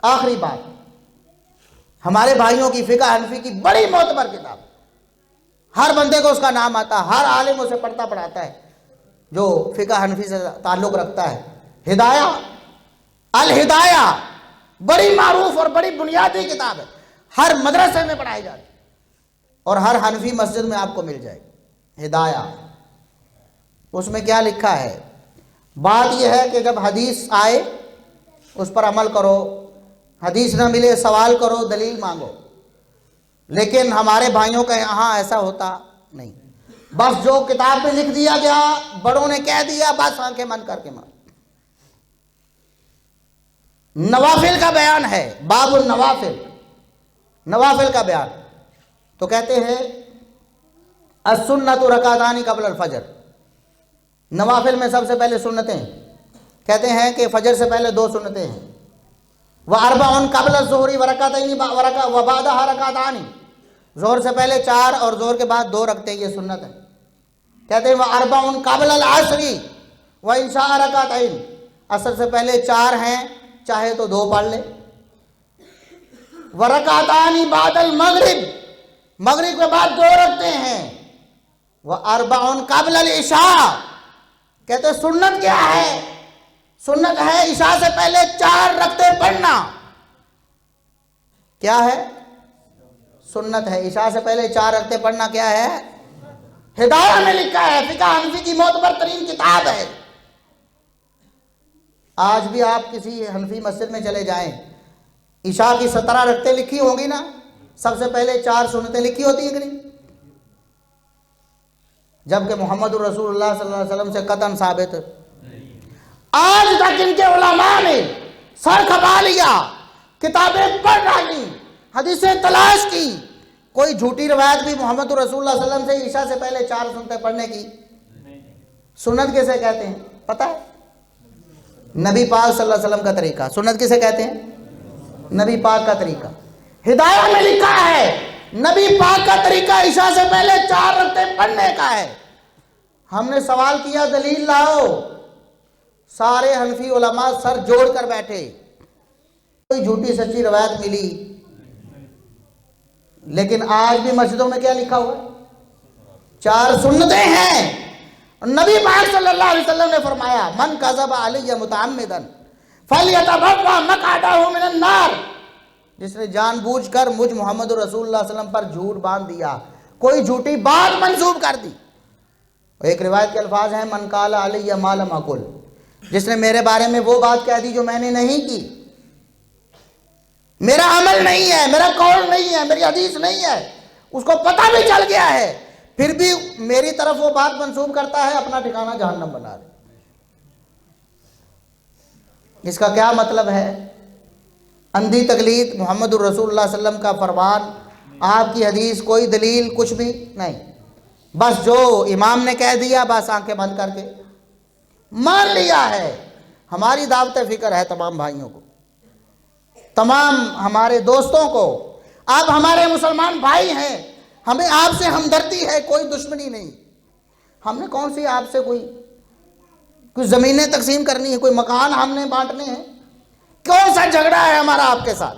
آخری بات، ہمارے بھائیوں کی فقہ حنفی کی بڑی معتبر کتاب، ہر بندے کو اس کا نام آتا، ہر عالم اسے پڑھتا پڑھاتا ہے جو فقہ حنفی سے تعلق رکھتا ہے۔ ہدایہ، الہدایہ، بڑی معروف اور بڑی بنیادی کتاب ہے، ہر مدرسے میں پڑھائی جاتی اور ہر حنفی مسجد میں آپ کو مل جائے گی۔ ہدایہ، اس میں کیا لکھا ہے؟ بات یہ ہے کہ جب حدیث آئے اس پر عمل کرو، حدیث نہ ملے سوال کرو، دلیل مانگو، لیکن ہمارے بھائیوں کا یہاں ایسا ہوتا نہیں، بس جو کتاب میں لکھ دیا گیا، بڑوں نے کہہ دیا، بس آنکھیں بند کر کے مان۔ نوافل کا بیان ہے، باب النوافل، نوافل کا بیان، تو کہتے ہیں السنۃ رکعتان قبل الفجر، نوافل میں سب سے پہلے سنتیں، کہتے ہیں کہ فجر سے پہلے 2 سنتیں ہیں، واربع قبل الظہر ورکعتین وبعدها رکعتان، ظہر سے پہلے 4 اور ظہر کے بعد 2 رکعتیں، یہ سنت ہے۔ کہتے ہیں واربع قبل العصر وان شاء رکعتین، عصر سے پہلے 4 ہیں، چاہے تو 2 پڑھ لے، ورکعتان بعد المغرب، مغرب کے بعد 2 رکعتیں ہیں، واربع قبل العشاء، کہتے ہیں سنت کیا ہے؟ سنت ہے عشاء سے پہلے 4 رکعتیں پڑھنا، کیا ہے؟ سنت ہے عشاء سے پہلے 4 رکعتیں پڑھنا، کیا ہے؟ ہدایہ میں لکھا ہے، فقہ حنفی کی معتبر ترین کتاب ہے۔ آج بھی آپ کسی حنفی مسجد میں چلے جائیں، عشاء کی 17 رکعتیں لکھی ہوں گی نا، سب سے پہلے 4 سنتیں لکھی ہوتی ہیں کہ نہیں؟ جبکہ محمد الرسول اللہ صلی اللہ علیہ وسلم سے قطعاً ثابت ہے۔ آج تک ان کے علماء نے سر کھپا لیا، کتابیں پڑھ ڈالی، حدیثیں تلاش کی، کوئی جھوٹی روایت بھی محمد الرسول اللہ صلی اللہ علیہ وسلم سے عشاء سے پہلے 4 سنتیں پڑھنے کی؟ سنت کسے کہتے ہیں پتہ ہے؟ نبی پاک صلی اللہ علیہ وسلم کا طریقہ۔ سنت کسے کہتے ہیں؟ نبی پاک کا طریقہ۔ ہدایہ میں لکھا ہے نبی پاک کا طریقہ عشاء سے پہلے 4 رکعتیں پڑھنے کا ہے۔ ہم نے سوال کیا دلیل لاؤ، سارے حنفی علماء سر جوڑ کر بیٹھے، کوئی جھوٹی سچی روایت ملی، لیکن آج بھی مسجدوں میں کیا لکھا ہوا ہے؟ 4 سنتیں ہیں۔ نبی پاک صلی اللہ علیہ وسلم نے فرمایا من کذب علی متعمدا فلیتبوأ مقعدہ من النار، جس نے جان بوجھ کر مجھ محمد رسول اللہ صلی اللہ علیہ وسلم پر جھوٹ باندھ دیا، کوئی جھوٹی بات منسوب کر دی۔ ایک روایت کے الفاظ ہیں من قال علی ما لم اقل، جس نے میرے بارے میں وہ بات کہہ دی جو میں نے نہیں کی، میرا عمل نہیں ہے، میرا قول نہیں ہے، میری حدیث نہیں ہے، اس کو پتہ بھی چل گیا ہے، پھر بھی میری طرف وہ بات منسوب کرتا ہے، اپنا ٹھکانہ جہنم بنا دے۔ اس کا کیا مطلب ہے؟ اندھی تقلید، محمد الرسول اللہ صلی اللہ علیہ وسلم کا فرمان، آپ کی حدیث، کوئی دلیل کچھ بھی نہیں، بس جو امام نے کہہ دیا بس آنکھیں بند کر کے مان لیا ہے۔ ہماری دعوت فکر ہے تمام بھائیوں کو، تمام ہمارے دوستوں کو، آپ ہمارے مسلمان بھائی ہیں، ہمیں آپ سے ہمدردی ہے، کوئی دشمنی نہیں۔ ہم نے کون سی آپ سے کوئی زمینیں تقسیم کرنی ہے، کوئی مکان ہم نے بانٹنے ہیں، کون سا جھگڑا ہے ہمارا آپ کے ساتھ؟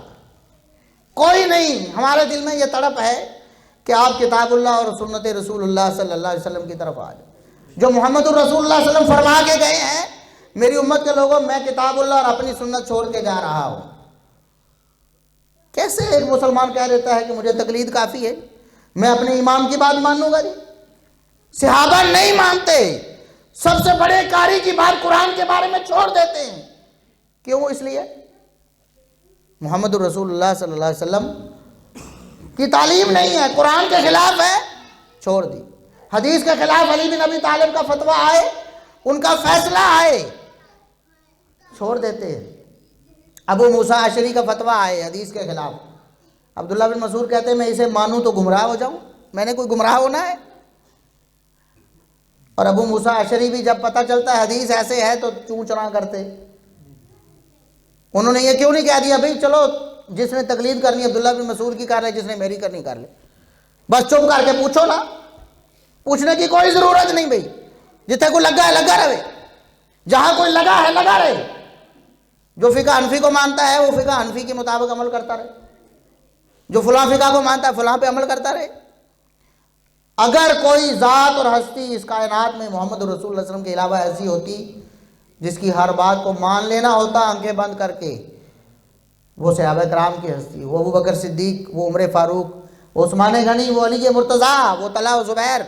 کوئی نہیں۔ ہمارے دل میں یہ تڑپ ہے کہ آپ کتاب اللہ اور سنت رسول اللہ صلی اللہ علیہ وسلم کی طرف آ جائیں، جو محمد الرسول اللہ صلی اللہ علیہ وسلم فرما کے گئے ہیں، میری امت کے لوگوں میں کتاب اللہ اور اپنی سنت چھوڑ کے جا رہا ہوں۔ کیسے ایک مسلمان کہہ دیتا ہے کہ مجھے تقلید کافی ہے، میں اپنے امام کی بات مانوں گا؟ جی صحابہ نہیں مانتے، سب سے بڑے قاری کی بات قرآن کے بارے میں چھوڑ دیتے ہیں، کیوں؟ اس لیے محمد الرسول اللہ صلی اللہ علیہ وسلم کی تعلیم نہیں ہے، قرآن کے خلاف ہے، چھوڑ دی۔ حدیث کے خلاف علی بن ابی طالب کا فتویٰ آئے، ان کا فیصلہ آئے، چھوڑ دیتے ہیں۔ ابو موسیٰ اشعری کا فتویٰ آئے حدیث کے خلاف، عبداللہ بن مسعود کہتے ہیں میں اسے مانوں تو گمراہ ہو جاؤں، میں نے کوئی گمراہ ہونا ہے؟ اور ابو موسیٰ اشعری بھی جب پتہ چلتا ہے حدیث ایسے ہے تو چوں چراں کرتے۔ انہوں نے یہ کیوں نہیں کہہ دیا بھئی چلو جس نے تقلید کرنی ہے عبداللہ بن مسعود کی کر لے، جس نے میری کرنی کر لے، بس چپ کر کے پوچھو نا، پوچھنے کی کوئی ضرورت نہیں بھئی، جتنے کوئی لگا ہے لگا رہے، جہاں کوئی لگا ہے لگا رہے۔ جو فقہ حنفی کو مانتا ہے وہ فقہ حنفی کے مطابق عمل کرتا رہے، جو فلاں فقہ کو مانتا ہے فلاں پہ عمل کرتا رہے۔ اگر کوئی ذات اور ہستی اس کائنات میں محمد رسول اللہ صلی اللہ علیہ وسلم کے علاوہ ایسی ہوتی جس کی ہر بات کو مان لینا ہوتا آنکھیں بند کر کے، وہ صحابہ کرام کی ہستی، وہ ابوبکر صدیق، وہ عمر فاروق، وہ عثمان غنی، وہ علی مرتضیٰ، وہ طلحہ و زبیر،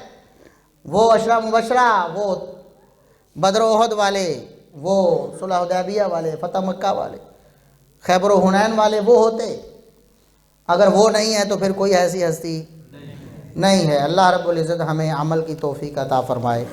وہ عشرہ مبشرہ، وہ بدر و احد والے، وہ صلح حدیبیہ والے، فتح مکہ والے، خیبر و حنین والے وہ ہوتے۔ اگر وہ نہیں ہے تو پھر کوئی ایسی ہستی نہیں ہے۔ اللہ رب العزت ہمیں عمل کی توفیق عطا فرمائے۔